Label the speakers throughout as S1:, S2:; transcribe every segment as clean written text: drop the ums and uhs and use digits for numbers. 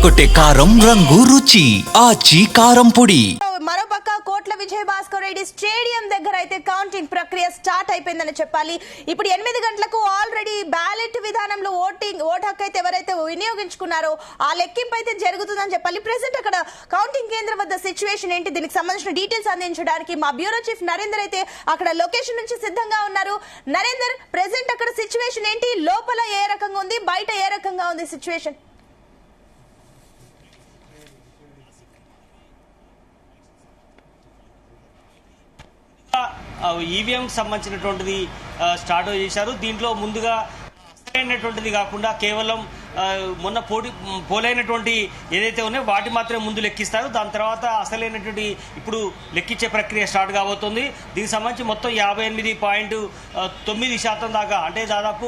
S1: అదరగొట్టే కారం రంగు రుచి ఆచి కారం పొడి.
S2: మరోపక్క కోట్ల విజయ్ భాస్కర్ రెడ్డి స్టేడియం దగ్గర అయితే కౌంటింగ్ ప్రక్రియ స్టార్ట్ అయిపోయిందని చెప్పాలి. ఇప్పుడు 8 గంటలకు ఆల్రెడీ బ్యాలెట్ విధానంలో ఓటు హక్కు అయితే ఎవరైతే వినియోగించుకున్నారో ఆ లెక్కింపు అయితే జరుగుతుందని చెప్పాలి. ప్రెసెంట్ అక్కడ కౌంటింగ్ కేంద్రం వద్ద సిచ్యువేషన్ ఏంటి, దీనికి సంబంధించిన డీటెయిల్స్ అందించడానికి మా బ్యూరో చీఫ్ నరేందర్ అయితే అక్కడ లొకేషన్ నుంచి సిద్ధంగా ఉన్నారు. నరేందర్, ప్రెసెంట్ అక్కడ సిచ్యువేషన్ ఏంటి, లోపల ఏ రకంగా ఉంది, బయట ఏ రకంగా ఉంది సిచ్యువేషన్?
S3: ఈవీఎం సంబంధించినటువంటిది స్టార్ట్ చేశారు. దీంట్లో ముందుగా అసలైనటువంటిది కాకుండా కేవలం మొన్న పోలైనటువంటి ఏదైతే ఉన్నాయో వాటి మాత్రమే ముందు లెక్కిస్తారు. దాని తర్వాత అసలైనటువంటి ఇప్పుడు లెక్కించే ప్రక్రియ స్టార్ట్ కాబోతుంది. దీనికి సంబంధించి మొత్తం 58.9% దాకా, అంటే దాదాపు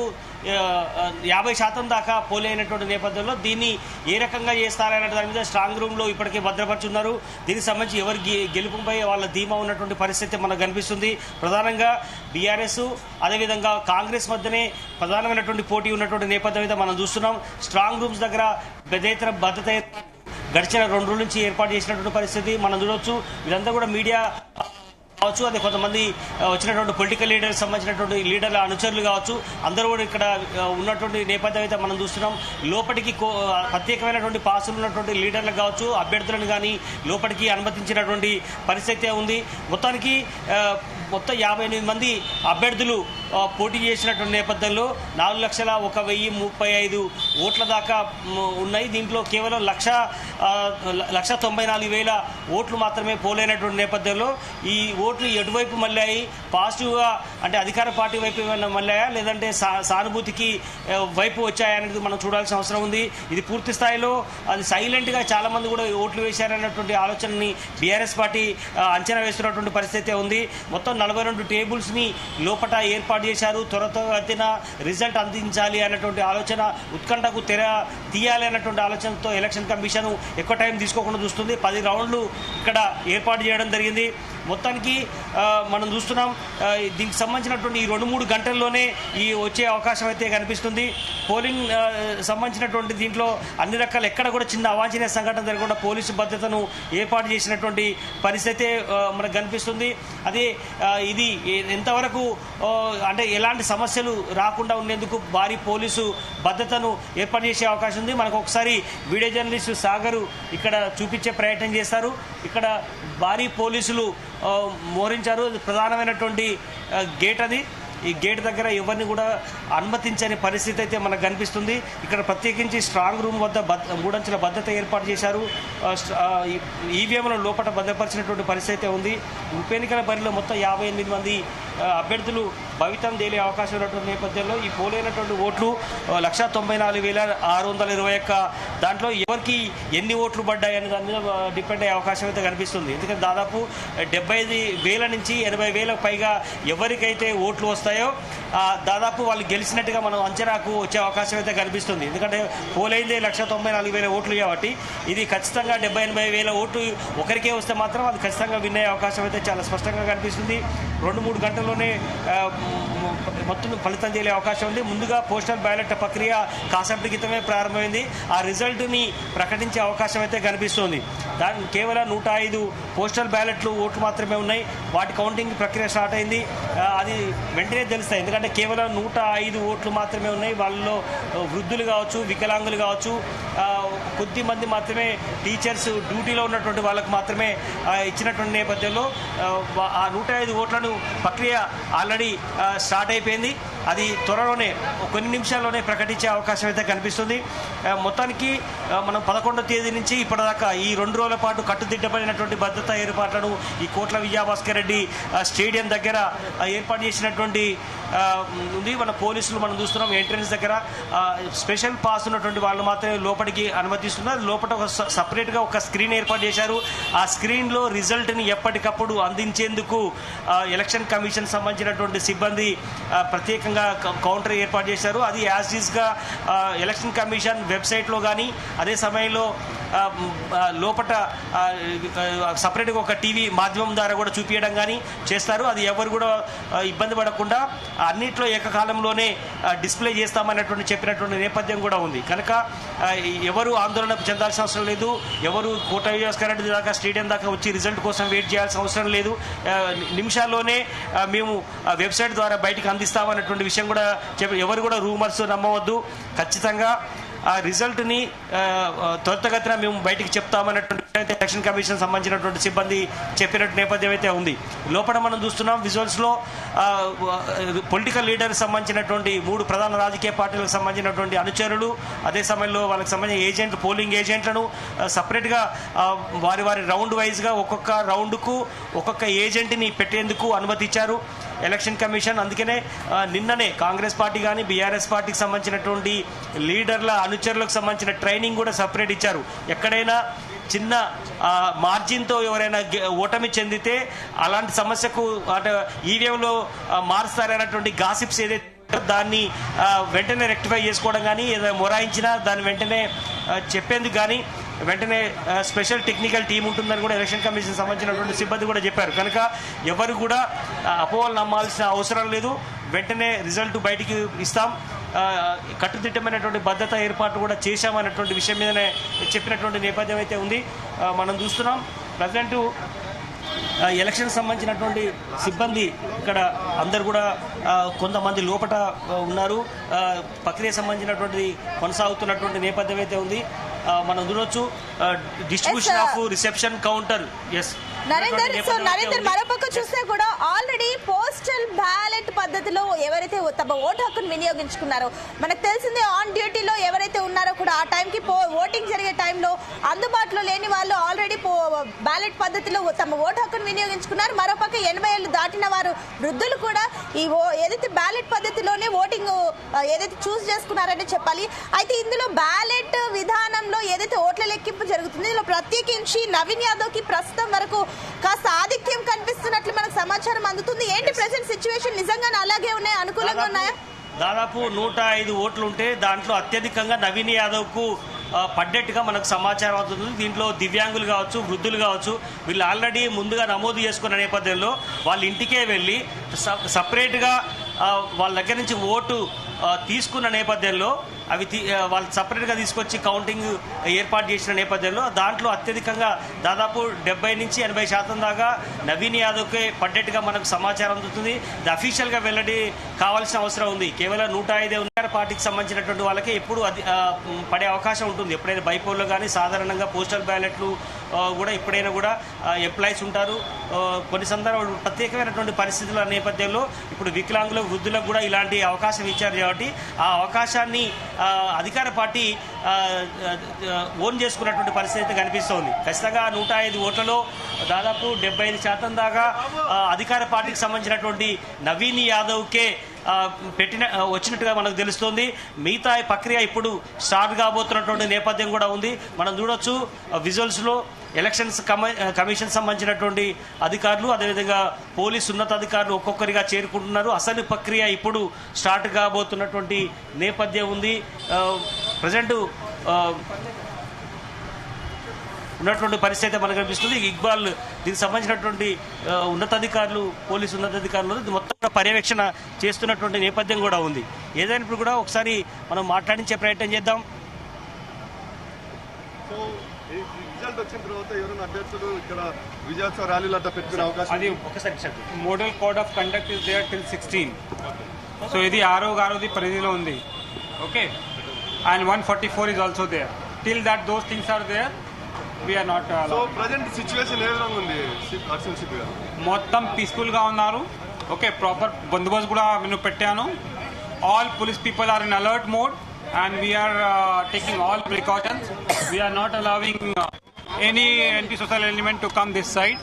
S3: 50% దాకా పోలైనటువంటి నేపథ్యంలో దీన్ని ఏ రకంగా చేస్తారనే దాని మీద స్ట్రాంగ్ రూమ్లో ఇప్పటికే భద్రపరుచున్నారు. దీనికి సంబంధించి ఎవరి గెలుపుపై వాళ్ళ ధీమా ఉన్నటువంటి పరిస్థితి మనకు కనిపిస్తుంది. ప్రధానంగా బీఆర్ఎస్ అదేవిధంగా కాంగ్రెస్ మధ్యనే ప్రధానమైనటువంటి పోటీ ఉన్నటువంటి నేపథ్యం అయితే మనం చూస్తున్నాం. స్ట్రాంగ్ రూమ్స్ దగ్గర పెద్ద భద్రత గడిచిన 2 రోజుల నుంచి ఏర్పాటు చేసినటువంటి పరిస్థితి మనం చూడవచ్చు. ఇదంతా కూడా మీడియా కావచ్చు, అదే కొంతమంది వచ్చినటువంటి పొలిటికల్ లీడర్స్ సంబంధించినటువంటి లీడర్ల అనుచరులు కావచ్చు, అందరూ కూడా ఇక్కడ ఉన్నటువంటి నేపథ్యం అయితే మనం చూస్తున్నాం. లోపలికి ప్రత్యేకమైనటువంటి పాసులు ఉన్నటువంటి లీడర్లకు కావచ్చు, అభ్యర్థులను కానీ లోపలికి అనుమతించినటువంటి పరిస్థితి ఉంది. మొత్తం 58 మంది అభ్యర్థులు పోటీ చేసినటువంటి నేపథ్యంలో 4,01,035 ఓట్ల దాకా ఉన్నాయి. దీంట్లో కేవలం 1,94,000 ఓట్లు మాత్రమే పోలైనటువంటి నేపథ్యంలో ఈ ఓట్లు ఎటువైపు మళ్ళాయి, పాజిటివ్గా అంటే అధికార పార్టీ వైపు ఏమైనా మళ్ళాయా లేదంటే సానుభూతికి వైపు వచ్చాయా అనేది మనం చూడాల్సిన అవసరం ఉంది. ఇది పూర్తి స్థాయిలో అది సైలెంట్గా చాలామంది కూడా ఓట్లు వేశారన్నటువంటి ఆలోచనని బీఆర్ఎస్ పార్టీ అంచనా వేస్తున్నటువంటి పరిస్థితి ఉంది. మొత్తం 42 టేబుల్స్ని లోపల ఏర్పాటు చేశారు. త్వరితగతిన రిజల్ట్ అందించాలి అన్నటువంటి ఆలోచన, ఉత్కంఠకు తెర తీయాలి అన్నటువంటి ఆలోచనతో ఎలక్షన్ కమిషన్ ఎక్కువ టైం తీసుకోకుండా చూస్తుంది. 10 రౌండ్లు ఇక్కడ ఏర్పాటు చేయడం జరిగింది. మొత్తానికి మనం చూస్తున్నాం దీనికి సంబంధించినటువంటి ఈ 2-3 గంటల్లోనే ఈ వచ్చే అవకాశం అయితే కనిపిస్తుంది. పోలింగ్ సంబంధించినటువంటి దీంట్లో అన్ని రకాల ఎక్కడ కూడా చిన్న అవాంఛనీయ సంఘటన జరగకుండా పోలీసు భద్రతను ఏర్పాటు చేసినటువంటి పరిస్థితి మనకు కనిపిస్తుంది. అదే ఇది ఎంతవరకు అంటే ఎలాంటి సమస్యలు రాకుండా ఉండేందుకు భారీ పోలీసు భద్రతను ఏర్పాటు చేసే అవకాశం ఉంది. మనకు ఒకసారి వీడియో జర్నలిస్టు సాగరు ఇక్కడ చూపించే ప్రయత్నం చేస్తారు. ఇక్కడ భారీ పోలీసులు మోహరించారు. ప్రధానమైనటువంటి గేట్ అది. ఈ గేట్ దగ్గర ఎవరిని కూడా అనుమతించని పరిస్థితి అయితే మనకు కనిపిస్తుంది. ఇక్కడ ప్రత్యేకించి స్ట్రాంగ్ రూమ్ వద్ద 3 అంచెల భద్రత ఏర్పాటు చేశారు. ఈవీఎంల లోపల భద్రపరిచినటువంటి పరిస్థితి ఉంది. ఉప ఎన్నికల బరిలో మొత్తం 58 మంది అభ్యర్థులు భవితం తేలే అవకాశం ఉన్నటువంటి నేపథ్యంలో ఈ పోలైనటువంటి ఓట్లు 1,94,621 దాంట్లో ఎవరికి ఎన్ని ఓట్లు పడ్డాయి అనే దాని మీద డిపెండ్ అయ్యే అవకాశం అయితే కనిపిస్తుంది. ఎందుకంటే దాదాపు 75,000 నుంచి 80,000 పైగా ఎవరికైతే ఓట్లు వస్తాయో దాదాపు వాళ్ళు గెలిచినట్టుగా మనం అంచనాకు వచ్చే అవకాశం అయితే కనిపిస్తుంది. ఎందుకంటే పోలైందే 1,94,000 ఓట్లు కాబట్టి ఇది ఖచ్చితంగా 70,000-80,000 ఓట్లు ఒకరికే వస్తే మాత్రం అది ఖచ్చితంగా విన్ అయ్యే అవకాశం అయితే చాలా స్పష్టంగా కనిపిస్తుంది. 2-3 గంటల్లోనే మొత్తం ఫలితం తేలే అవకాశం ఉంది. ముందుగా పోస్టల్ బ్యాలెట్ ప్రక్రియ కాసేపటి క్రితమే ప్రారంభమైంది. ఆ రిజల్ట్ని ప్రకటించే అవకాశం అయితే కనిపిస్తుంది. దాని కేవలం 105 పోస్టల్ బ్యాలెట్లు ఓట్లు మాత్రమే ఉన్నాయి. వాటి కౌంటింగ్ ప్రక్రియ స్టార్ట్ అయింది. అది వెంటనే తెలుస్తాయి. ఎందుకంటే కేవలం 105 ఓట్లు మాత్రమే ఉన్నాయి. వాళ్ళలో వృద్ధులు కావచ్చు, వికలాంగులు కావచ్చు, కొద్ది మంది మాత్రమే టీచర్స్ డ్యూటీలో ఉన్నటువంటి వాళ్ళకు మాత్రమే ఇచ్చినటువంటి నేపథ్యంలో ఆ 105 ఓట్లను ప్రక్రియ ఆల్రెడీ స్టార్ట్ అయిపోయింది. అది త్వరలోనే కొన్ని నిమిషాల్లోనే ప్రకటించే అవకాశం అయితే కనిపిస్తుంది. మొత్తానికి మనం 11వ తేదీ నుంచి ఇప్పటిదాకా ఈ 2 రోజుల పాటు కట్టుదిట్టబడినటువంటి భద్రతా ఏర్పాట్లను ఈ కోట్ల విజయ్ భాస్కర్ రెడ్డి స్టేడియం దగ్గర ఏర్పాటు చేసినటువంటి ఉంది. మన పోలీసులు మనం చూస్తున్నాం ఎంట్రన్స్ దగ్గర స్పెషల్ పాస్ ఉన్నటువంటి వాళ్ళు మాత్రమే లోపలికి అనుమతిస్తున్నారు. లోపల ఒక సపరేట్గా ఒక స్క్రీన్ ఏర్పాటు చేశారు. ఆ స్క్రీన్లో రిజల్ట్ని ఎప్పటికప్పుడు అందించేందుకు ఎలక్షన్ కమిషన్ సంబంధించినటువంటి సిబ్బంది ప్రత్యేకంగా కౌంటర్ ఏర్పాటు చేశారు. అది యాజ్ ఈజ్గా ఎలక్షన్ కమిషన్ వెబ్సైట్లో కానీ అదే సమయంలో లోపల సపరేట్గా ఒక టీవీ మాధ్యమం ద్వారా కూడా చూపించడం కానీ చేస్తారు. అది ఎవరు కూడా ఇబ్బంది పడకుండా అన్నింటిలో ఏకకాలంలోనే డిస్ప్లే చేస్తామన్నటువంటి చెప్పినటువంటి నేపథ్యం కూడా ఉంది. కనుక ఎవరు ఆందోళన చెందాల్సిన అవసరం లేదు, ఎవరు కోట విజయభాస్కర్ దాకా స్టేడియం దాకా వచ్చి రిజల్ట్ కోసం వెయిట్ చేయాల్సిన అవసరం లేదు. నిమిషాల్లోనే మేము వెబ్సైట్ ద్వారా బయటకు అందిస్తామన్నటువంటి విషయం కూడా ఎవరు కూడా రూమర్స్ నమ్మవద్దు. ఖచ్చితంగా ఆ రిజల్ట్ని త్వరితగతిన మేము బయటికి చెప్తామన్నటువంటి ఎలక్షన్ కమిషన్ సంబంధించినటువంటి సిబ్బంది చెప్పినట్టు నేపథ్యం అయితే ఉంది. లోపల మనం చూస్తున్నాం విజువల్స్లో పొలిటికల్ లీడర్ సంబంధించినటువంటి 3 ప్రధాన రాజకీయ పార్టీలకు సంబంధించినటువంటి అనుచరులు, అదే సమయంలో వాళ్ళకి సంబంధించిన ఏజెంట్లు, పోలింగ్ ఏజెంట్లను సపరేట్గా వారి వారి రౌండ్ వైజ్గా ఒక్కొక్క రౌండ్కు ఒక్కొక్క ఏజెంట్ని పెట్టేందుకు అనుమతి ఇచ్చారు ఎలక్షన్ కమిషన్. అందుకనే నిన్ననే కాంగ్రెస్ పార్టీ కానీ బీఆర్ఎస్ పార్టీకి సంబంధించినటువంటి లీడర్ల అనుచరులకు సంబంధించిన ట్రైనింగ్ కూడా సపరేట్ ఇచ్చారు. ఎక్కడైనా చిన్న మార్జిన్తో ఎవరైనా ఓటమి చెందితే అలాంటి సమస్యకు అంటే ఈవీఎంలో మారుస్తారనేటువంటి గాసిప్స్ ఏదైతే దాన్ని వెంటనే రెక్టిఫై చేసుకోవడం కానీ ఏదైనా మొరాయించినా దాన్ని వెంటనే చెప్పేందుకు కానీ వెంటనే స్పెషల్ టెక్నికల్ టీం ఉంటుందని కూడా ఎలక్షన్ కమిషన్ సంబంధించినటువంటి సిబ్బంది కూడా చెప్పారు. కనుక ఎవరు కూడా అపోహలు నమ్మాల్సిన అవసరం లేదు. వెంటనే రిజల్ట్ బయటికి ఇస్తాం, కట్టుదిట్టమైనటువంటి భద్రత ఏర్పాటు కూడా చేశామన్నటువంటి విషయం మీదనే చెప్పినటువంటి నేపథ్యం అయితే ఉంది. మనం చూస్తున్నాం ప్రజెంట్ ఎలక్షన్ సంబంధించినటువంటి సిబ్బంది ఇక్కడ అందరు కూడా కొంతమంది లోపట ఉన్నారు. ప్రక్రియ సంబంధించినటువంటి కొనసాగుతున్నటువంటి నేపథ్యం అయితే ఉంది. మనం చూడొచ్చు distribution of reception counter. S
S2: Narender మరోపక్క చూస్తే కూడా ఆల్రెడీ పోస్టల్ బ్యాలెట్ పద్ధతిలో ఎవరైతే తమ ఓటు హక్కును వినియోగించుకున్నారో మనకు తెలిసిందే, ఆన్ డ్యూటీలో ఎవరైతే ఉన్నారో కూడా ఆ టైంకి ఓటింగ్ జరిగే టైంలో అందుబాటులో లేని వాళ్ళు ఆల్రెడీ బ్యాలెట్ పద్ధతిలో తమ ఓటు హక్కును వినియోగించుకున్నారు. మరోపక్క 80 ఏళ్ళు దాటిన వారు వృద్ధులు కూడా ఈ ఏదైతే బ్యాలెట్ పద్ధతిలోనే ఓటింగ్ ఏదైతే చూస్ చేసుకున్నారని చెప్పాలి. అయితే ఇందులో బ్యాలెట్ విధానంలో ఏదైతే ఓట్ల లెక్కింపు జరుగుతుంది ఇందులో ప్రత్యేకించి నవీన్ యాదవ్ కి ప్రస్తుతం వరకు కాస్త ఆధిక్యం కనిపిస్తున్నట్లు మనకు సమాచారం అందుతుంది. ఏంటి ప్రెసెంట్ సిచ్యువేషన్, నిజంగానే అలాగే ఉన్నాయి, అనుకూలంగా ఉన్నాయా?
S3: దాదాపు 105 ఓట్లు ఉంటే దాంట్లో అత్యధికంగా నవీన్ యాదవ్ కు పడ్డట్టుగా మనకు సమాచారం అవుతుంది. దీంట్లో దివ్యాంగులు కావచ్చు, వృద్ధులు కావచ్చు, వీళ్ళు ఆల్రెడీ ముందుగా నమోదు చేసుకున్న నేపథ్యంలో వాళ్ళ ఇంటికే వెళ్ళి సపరేట్గా వాళ్ళ దగ్గర నుంచి ఓటు తీసుకున్న నేపథ్యంలో అవి వాళ్ళు సపరేట్గా తీసుకొచ్చి కౌంటింగ్ ఏర్పాటు చేసిన నేపథ్యంలో దాంట్లో అత్యధికంగా దాదాపు 70 నుంచి 80% దాకా నవీన్ యాదవ్కే పడ్డట్టుగా మనకు సమాచారం అందుతుంది. ఇది అఫీషియల్గా వెల్లడి కావాల్సిన అవసరం ఉంది. కేవలం 105 పార్టీకి సంబంధించినటువంటి వాళ్ళకి ఎప్పుడు పడే అవకాశం ఉంటుంది. ఎప్పుడైనా బైపోల్లో కానీ సాధారణంగా పోస్టల్ బ్యాలెట్లు కూడా ఎప్పుడైనా కూడా ఎంప్లాయీస్ ఉంటారు. కొన్ని సందర్భాలు ప్రత్యేకమైనటువంటి పరిస్థితుల నేపథ్యంలో ఇప్పుడు వికలాంగులకు, వృద్ధులకు కూడా ఇలాంటి అవకాశం ఇచ్చారు కాబట్టి ఆ అవకాశాన్ని అధికార పార్టీ ఓన్ చేసుకున్నటువంటి పరిస్థితి అయితే కనిపిస్తోంది. ఖచ్చితంగా 105 ఓట్లలో దాదాపు 75% దాకా అధికార పార్టీకి సంబంధించినటువంటి నవీన్ యాదవ్కే వచ్చినట్టుగా మనకు తెలుస్తోంది. మిగతా ప్రక్రియ ఇప్పుడు స్టార్ట్ కాబోతున్నటువంటి నేపథ్యం కూడా ఉంది. మనం చూడొచ్చు విజువల్స్లో ఎలక్షన్స్ కమిషన్ సంబంధించినటువంటి అధికారులు, అదేవిధంగా పోలీసు ఉన్నతాధికారులు ఒక్కొక్కరిగా చేరుకుంటున్నారు. అసలు ప్రక్రియ ఇప్పుడు స్టార్ట్ కాబోతున్నటువంటి నేపథ్యం ఉంది. ప్రజెంట్ ఉన్నటువంటి పరిస్థితి మనకు కనిపిస్తుంది. ఇక్బాల్ దీనికి సంబంధించినటువంటి ఉన్నతాధికారులు, పోలీసు ఉన్నతాధికారులు మొత్తం పర్యవేక్షణ చేస్తున్నటువంటి నేపథ్యం కూడా ఉంది. ఏదైనప్పుడు కూడా ఒకసారి మనం మాట్లాడించే ప్రయత్నం చేద్దాం.
S4: అది model code of conduct is there till 16. So ఇది ఆరోది పరిధిలో ఉంది. Okay, and 144 is also there. Till that those things are there, we are not allowed.
S5: So present situation ఏ విధంగా ఉంది RCMP గా?
S4: మొత్తం పీస్ఫుల్ గా ఉన్నారు. ఓకే, ప్రాపర్ బందోబస్తు కూడా నేను పెట్టాను. All police people are in alert mode and we are taking all precautions. We are not allowing any anti-social element to come this side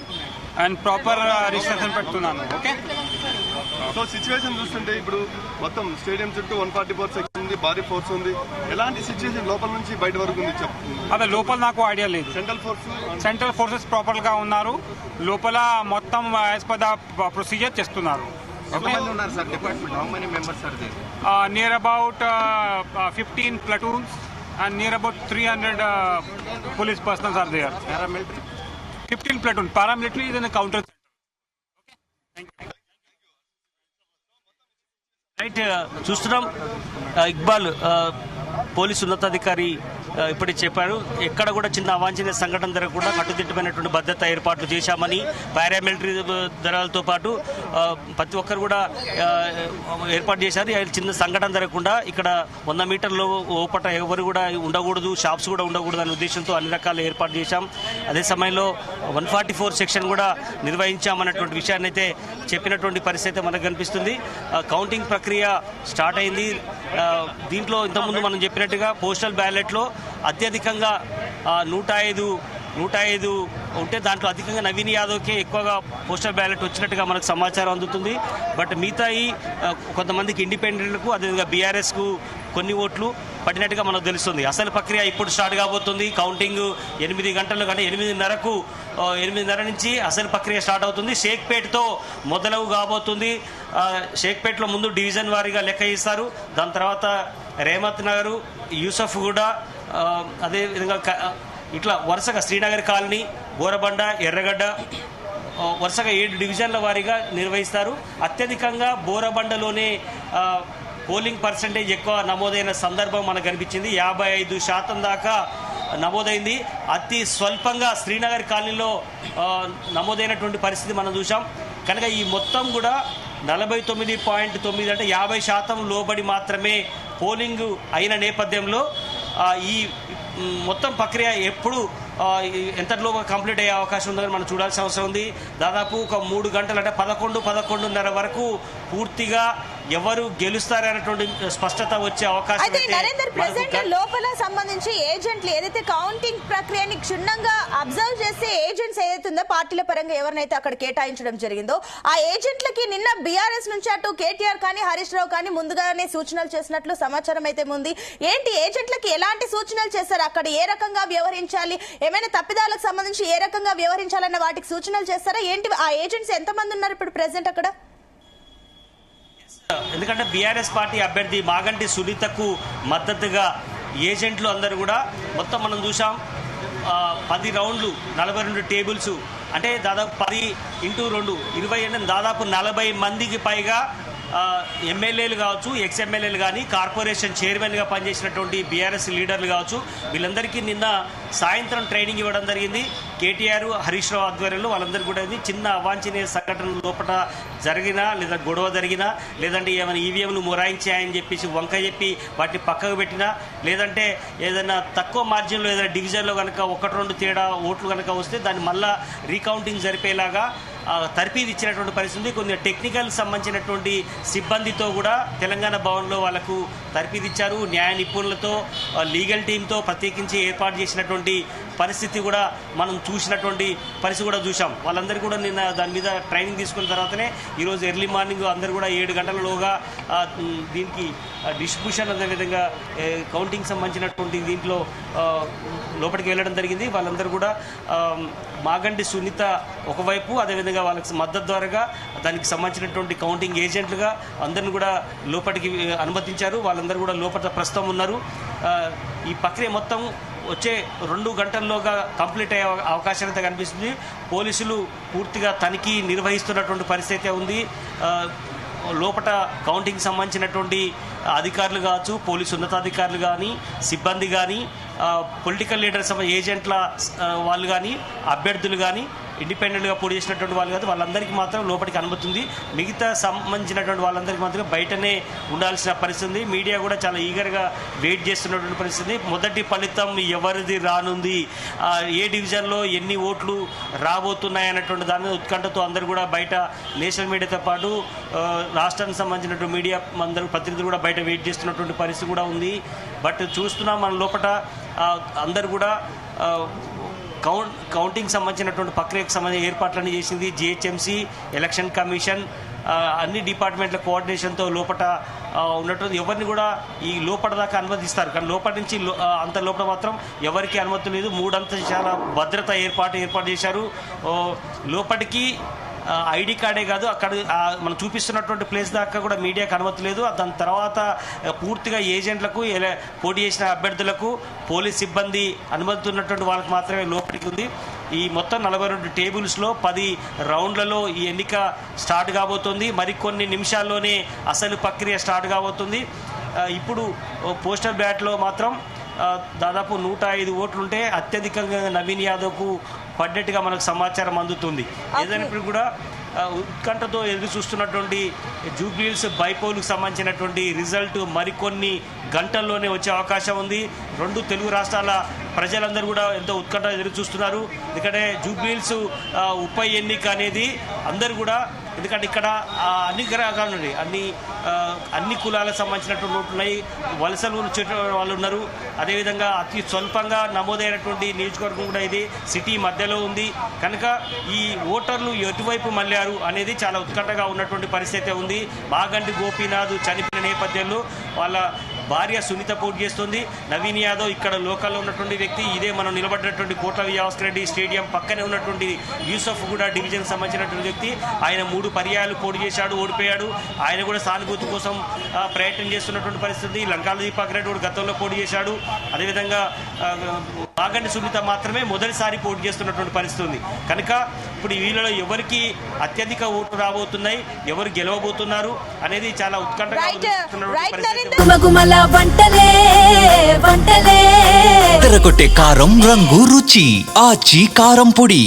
S4: and proper restriction పెడుతున్నాను. Okay,
S5: so situation చూస్తుంటే ఇప్పుడు మొత్తం stadium చుట్టూ 144 section ఉంది, భారీ force ఉంది. ఎలాంటి situation లోపల నుంచి బయట వరకు ఉంది చెప్తుంది?
S4: అదే లోపల నాకు ఐడియా లేదు. సెంట్రల్ ఫోర్సెస్ ప్రాపర్ గా ఉన్నారు. లోపల మొత్తం యాజ్ పర్ ద ప్రొసీజర్ చేస్తున్నారు. Near about 15 platoons and near about 300 police personnel are there. Paramilitary? 15 platoon. Paramilitary is in a counter. Okay. Thank you.
S3: Right చూస్తున్నాం ఇక్బాల్ పోలీసు ఉన్నతాధికారి ఇప్పటికి చెప్పారు, ఎక్కడ కూడా చిన్న అవాంఛనీయ సంఘటన జరగకుండా కట్టుదిట్టమైనటువంటి భద్రతా ఏర్పాట్లు చేశామని, పారామిలిటరీ దళాలతో పాటు ప్రతి ఒక్కరు కూడా ఏర్పాటు చేశారు. చిన్న సంఘటన జరగకుండా ఇక్కడ 100 మీటర్ల లోపట ఎవరు కూడా ఉండకూడదు, షాప్స్ కూడా ఉండకూడదు అనే ఉద్దేశంతో అన్ని రకాల ఏర్పాటు చేశాం. అదే సమయంలో 144 సెక్షన్ కూడా నిర్వహించామన్నటువంటి విషయాన్ని అయితే చెప్పినటువంటి పరిస్థితి మనకు కనిపిస్తుంది. కౌంటింగ్ ప్రక్రియ స్టార్ట్ అయింది. దీంట్లో ఇంతకుముందు మనం చెప్పినట్టుగా పోస్టల్ బ్యాలెట్లో అత్యధికంగా 105 ఉంటే దాంట్లో అధికంగా నవీన్ యాదవ్కే ఎక్కువగా పోస్టల్ బ్యాలెట్ వచ్చినట్టుగా మనకు సమాచారం అందుతుంది. బట్ మిగతాయి కొంతమందికి ఇండిపెండెంట్లకు, అదేవిధంగా బీఆర్ఎస్కు కొన్ని ఓట్లు పడినట్టుగా మనకు తెలుస్తుంది. అసలు ప్రక్రియ ఇప్పుడు స్టార్ట్ కాబోతుంది. కౌంటింగ్ 8 గంటలు కంటే 8:30 నుంచి అసలు ప్రక్రియ స్టార్ట్ అవుతుంది. షేక్పేట్తో మొదలవు కాబోతుంది. షేక్పేట్లో ముందు డివిజన్ వారీగా లెక్క ఇస్తారు. దాని తర్వాత రేమత్ నగర్, యూసఫ్ గూడ, అదేవిధంగా ఇట్లా వరుసగా శ్రీనగర్ కాలనీ, బోరబండ, ఎర్రగడ్డ వరుసగా 7 డివిజన్ల వారీగా నిర్వహిస్తారు. అత్యధికంగా బోరబండలోనే పోలింగ్ పర్సంటేజ్ ఎక్కువ నమోదైన సందర్భం మనకు కనిపించింది. 55% దాకా నమోదైంది. అతి స్వల్పంగా శ్రీనగర్ కాలనీలో నమోదైనటువంటి పరిస్థితి మనం చూసాం. కనుక ఈ మొత్తం కూడా 49.9 అంటే 50% లోబడి మాత్రమే పోలింగ్ అయిన నేపథ్యంలో ఈ మొత్తం ప్రక్రియ ఎప్పుడు ఎంతలోగా కంప్లీట్ అయ్యే అవకాశం ఉందని మనం చూడాల్సిన అవసరం ఉంది. దాదాపు ఒక 3 గంటలు అంటే 11-11:30 వరకు పూర్తిగా ఎవరు గెలుస్తారనేటువంటి స్పష్టత వచ్చే అవకాశం
S2: అయితే నరేందర్ ప్రెసెంట్ లోపల సంబంధించి ఏజెంట్లు ఏదైతే కౌంటింగ్ ప్రక్రియని క్షుణ్ణంగా అబ్జర్వ్ చేసే ఏజెంట్స్ ఏదైతే ఉందో పార్టీల పరంగా ఎవరినైతే అక్కడ కేటాయించడం జరిగిందో ఆ ఏజెంట్లకి నిన్న బీఆర్ఎస్ నుంచి అటు కేటీఆర్ కానీ హరీష్ రావు కానీ ముందుగానే సూచనలు చేసినట్లు సమాచారం అయితే ఉంది. ఏంటి ఏజెంట్లకి ఎలాంటి సూచనలు చేశారు, అక్కడ ఏ రకంగా వ్యవహరించాలి, ఏమైనా తప్పిదాలకు సంబంధించి ఏ రకంగా వ్యవహరించాలన్న వాటికి సూచనలు చేస్తారా ఏంటి? ఆ ఏజెంట్స్ ఎంతమంది ఉన్నారు ఇప్పుడు ప్రెసెంట్ అక్కడ?
S3: ఎందుకంటే బీఆర్ఎస్ పార్టీ అభ్యర్థి మాగంటి సునీతకు మద్దతుగా ఏజెంట్లు అందరూ కూడా మొత్తం మనం చూసాం 10 రౌండ్లు 42 టేబుల్స్ అంటే దాదాపు 10x2 20 అంటే దాదాపు 40 మందికి పైగా ఎమ్మెల్యేలు కావచ్చు, ఎక్స్ఎమ్మెల్యేలు కానీ, కార్పొరేషన్ చైర్మన్గా పనిచేసినటువంటి బీఆర్ఎస్ లీడర్లు కావచ్చు, వీళ్ళందరికీ నిన్న సాయంత్రం ట్రైనింగ్ ఇవ్వడం జరిగింది. కేటీఆర్, హరీష్ రావు ఆధ్వర్యంలో వాళ్ళందరూ కూడా చిన్న అవాంఛనీయ సంఘటన లోపల జరిగినా లేదా గొడవ జరిగినా లేదంటే ఏమైనా ఈవీఎంలు మొరాయించాయని చెప్పేసి వంక చెప్పి వాటిని పక్కకు పెట్టినా లేదంటే ఏదైనా తక్కువ మార్జిన్లో ఏదైనా డివిజన్లో కనుక 1-2 తేడా ఓట్లు కనుక వస్తే దాన్ని మళ్ళా రీకౌంటింగ్ జరిపేలాగా తర్ఫీదు ఇచ్చినటువంటి పరిస్థితి. కొన్ని టెక్నికల్ సంబంధించినటువంటి సిబ్బందితో కూడా తెలంగాణ భవన్లో వాళ్ళకు తర్ఫీదు ఇచ్చారు. న్యాయ నిపుణులతో, లీగల్ టీంతో ప్రత్యేకించి ఏర్పాటు చేసినటువంటి పరిస్థితి కూడా మనం చూసినటువంటి పరిస్థితి కూడా చూసాం. వాళ్ళందరూ కూడా నిన్న దాని మీద ట్రైనింగ్ తీసుకున్న తర్వాతనే ఈరోజు ఎర్లీ మార్నింగ్ అందరూ కూడా 7 గంటలలోగా దీనికి డిస్ట్రిబ్యూషన్ అదేవిధంగా కౌంటింగ్ సంబంధించినటువంటి దీంట్లో లోపలికి వెళ్ళడం జరిగింది. వాళ్ళందరూ కూడా మాగంటి సునీత ఒకవైపు, అదేవిధంగా వాళ్ళకి మద్దతు ద్వారాగా దానికి సంబంధించినటువంటి కౌంటింగ్ ఏజెంట్లుగా అందరిని కూడా లోపలికి అనుమతించారు. వాళ్ళందరూ కూడా లోపల ప్రస్తుతం ఉన్నారు. ఈ ప్రక్రియ మొత్తం వచ్చే 2 గంటల్లోగా కంప్లీట్ అయ్యే అవకాశం అయితే కనిపిస్తుంది. పోలీసులు పూర్తిగా తనిఖీ నిర్వహిస్తున్నటువంటి పరిస్థితి ఉంది. లోపల కౌంటింగ్ సంబంధించినటువంటి అధికారులు కావచ్చు, పోలీసు ఉన్నతాధికారులు కానీ, సిబ్బంది కానీ, పొలిటికల్ లీడర్స్ ఏజెంట్ల వాళ్ళు కానీ, అభ్యర్థులు కానీ, ఇండిపెండెంట్గా పోటీ చేసినటువంటి వాళ్ళు కాదు, వాళ్ళందరికీ మాత్రం లోపలికి అనుమతి ఉంది. మిగతా సంబంధించినటువంటి వాళ్ళందరికీ మాత్రం బయటనే ఉండాల్సిన పరిస్థితి. మీడియా కూడా చాలా ఈగర్గా వెయిట్ చేస్తున్నటువంటి పరిస్థితి. మొదటి ఫలితం ఎవరిది రానుంది, ఏ డివిజన్లో ఎన్ని ఓట్లు రాబోతున్నాయి అన్నటువంటి దాని ఉత్కంఠతో అందరూ కూడా బయట నేషనల్ మీడియాతో పాటు రాష్ట్రానికి సంబంధించినటువంటి మీడియా అందరూ ప్రతినిధులు కూడా బయట వెయిట్ చేస్తున్నటువంటి పరిస్థితి కూడా ఉంది. బట్ చూస్తున్నాం మన లోపల అందరూ కూడా కౌంటింగ్ సంబంధించినటువంటి ప్రక్రియకు సంబంధించిన ఏర్పాట్లన్నీ చేసింది జిహెచ్ఎంసీ, ఎలక్షన్ కమిషన్, అన్ని డిపార్ట్మెంట్ల కోఆర్డినేషన్తో లోపల ఉన్నటువంటి ఎవరిని కూడా ఈ లోపల దాకా అనుమతిస్తారు. కానీ లోపల నుంచి అంత లోపల మాత్రం ఎవరికి అనుమతి లేదు. 3 అంతస్తుల భద్రత ఏర్పాటు చేశారు. లోపలికి ఐడి కార్డే కాదు, అక్కడ మనం చూపిస్తున్నటువంటి ప్లేస్ దాకా కూడా మీడియాకు అనుమతి లేదు. దాని తర్వాత పూర్తిగా ఏజెంట్లకు, పోటీ చేసిన అభ్యర్థులకు, పోలీస్ సిబ్బంది అనుమతి ఉన్నటువంటి వాళ్ళకి మాత్రమే లోపలికి ఉంది. ఈ మొత్తం 42 టేబుల్స్లో 10 రౌండ్లలో ఈ ఎన్నిక స్టార్ట్ కాబోతుంది. మరికొన్ని నిమిషాల్లోనే అసలు ప్రక్రియ స్టార్ట్ కాబోతుంది. ఇప్పుడు పోస్టల్ బ్యాట్లో మాత్రం దాదాపు 105 ఓట్లుంటే అత్యధికంగా నవీన్ యాదవ్కు పడ్డట్టుగా మనకు సమాచారం అందుతుంది. ఏదైనప్పుడు కూడా ఉత్కంఠతో ఎదురు చూస్తున్నటువంటి జూబ్లీహిల్స్ బైపోల్కు సంబంధించినటువంటి రిజల్ట్ మరికొన్ని గంటల్లోనే వచ్చే అవకాశం ఉంది. 2 తెలుగు రాష్ట్రాల ప్రజలందరూ కూడా ఎంతో ఉత్కంఠ ఎదురు చూస్తున్నారు. ఎందుకంటే జూబ్లీహిల్స్ ఉప ఎన్నిక అనేది అందరూ కూడా, ఎందుకంటే ఇక్కడ అన్ని రకాల నుండి అన్ని కులాలకు సంబంధించినటువంటి ఓట్లు ఉన్నాయి, వలసలు వాళ్ళు ఉన్నారు. అదేవిధంగా అతి స్వల్పంగా నమోదైనటువంటి నియోజకవర్గం కూడా ఇది సిటీ మధ్యలో ఉంది. కనుక ఈ ఓటర్లు ఎటువైపు మళ్ళారు అనేది చాలా ఉత్కంఠగా ఉన్నటువంటి పరిస్థితి ఉంది. మాగంటి గోపీనాథ్ చనిపోయిన నేపథ్యంలో వాళ్ళ భార్య సునీత పోటీ చేస్తుంది. నవీన్ యాదవ్ ఇక్కడ లోకల్లో ఉన్నటువంటి వ్యక్తి, ఇదే మనం నిలబడినటువంటి కోట్ల విజయభాస్కర్ రెడ్డి స్టేడియం పక్కనే ఉన్నటువంటి యూసఫ్ కూడా డివిజన్ సంబంధించినటువంటి వ్యక్తి. ఆయన 3 పర్యాయాలు పోటీ చేశాడు, ఓడిపోయాడు. ఆయన కూడా సానుభూతి కోసం ప్రయత్నం చేస్తున్నటువంటి పరిస్థితి. లంకాల దీపాకర్ రెడ్డి కూడా గతంలో పోటీ చేశాడు. అదేవిధంగా మాగంటి సునీత మాత్రమే మొదటిసారి పోటీ చేస్తున్నటువంటి పరిస్థితి ఉంది. కనుక ఇప్పుడు వీళ్ళలో ఎవరికి అత్యధిక ఓట్లు రాబోతున్నాయి, ఎవరు గెలవబోతున్నారు అనేది చాలా ఉత్కంఠగా
S1: తెరకొట్టే కారం రంగు రుచి ఆచి కారం పొడి.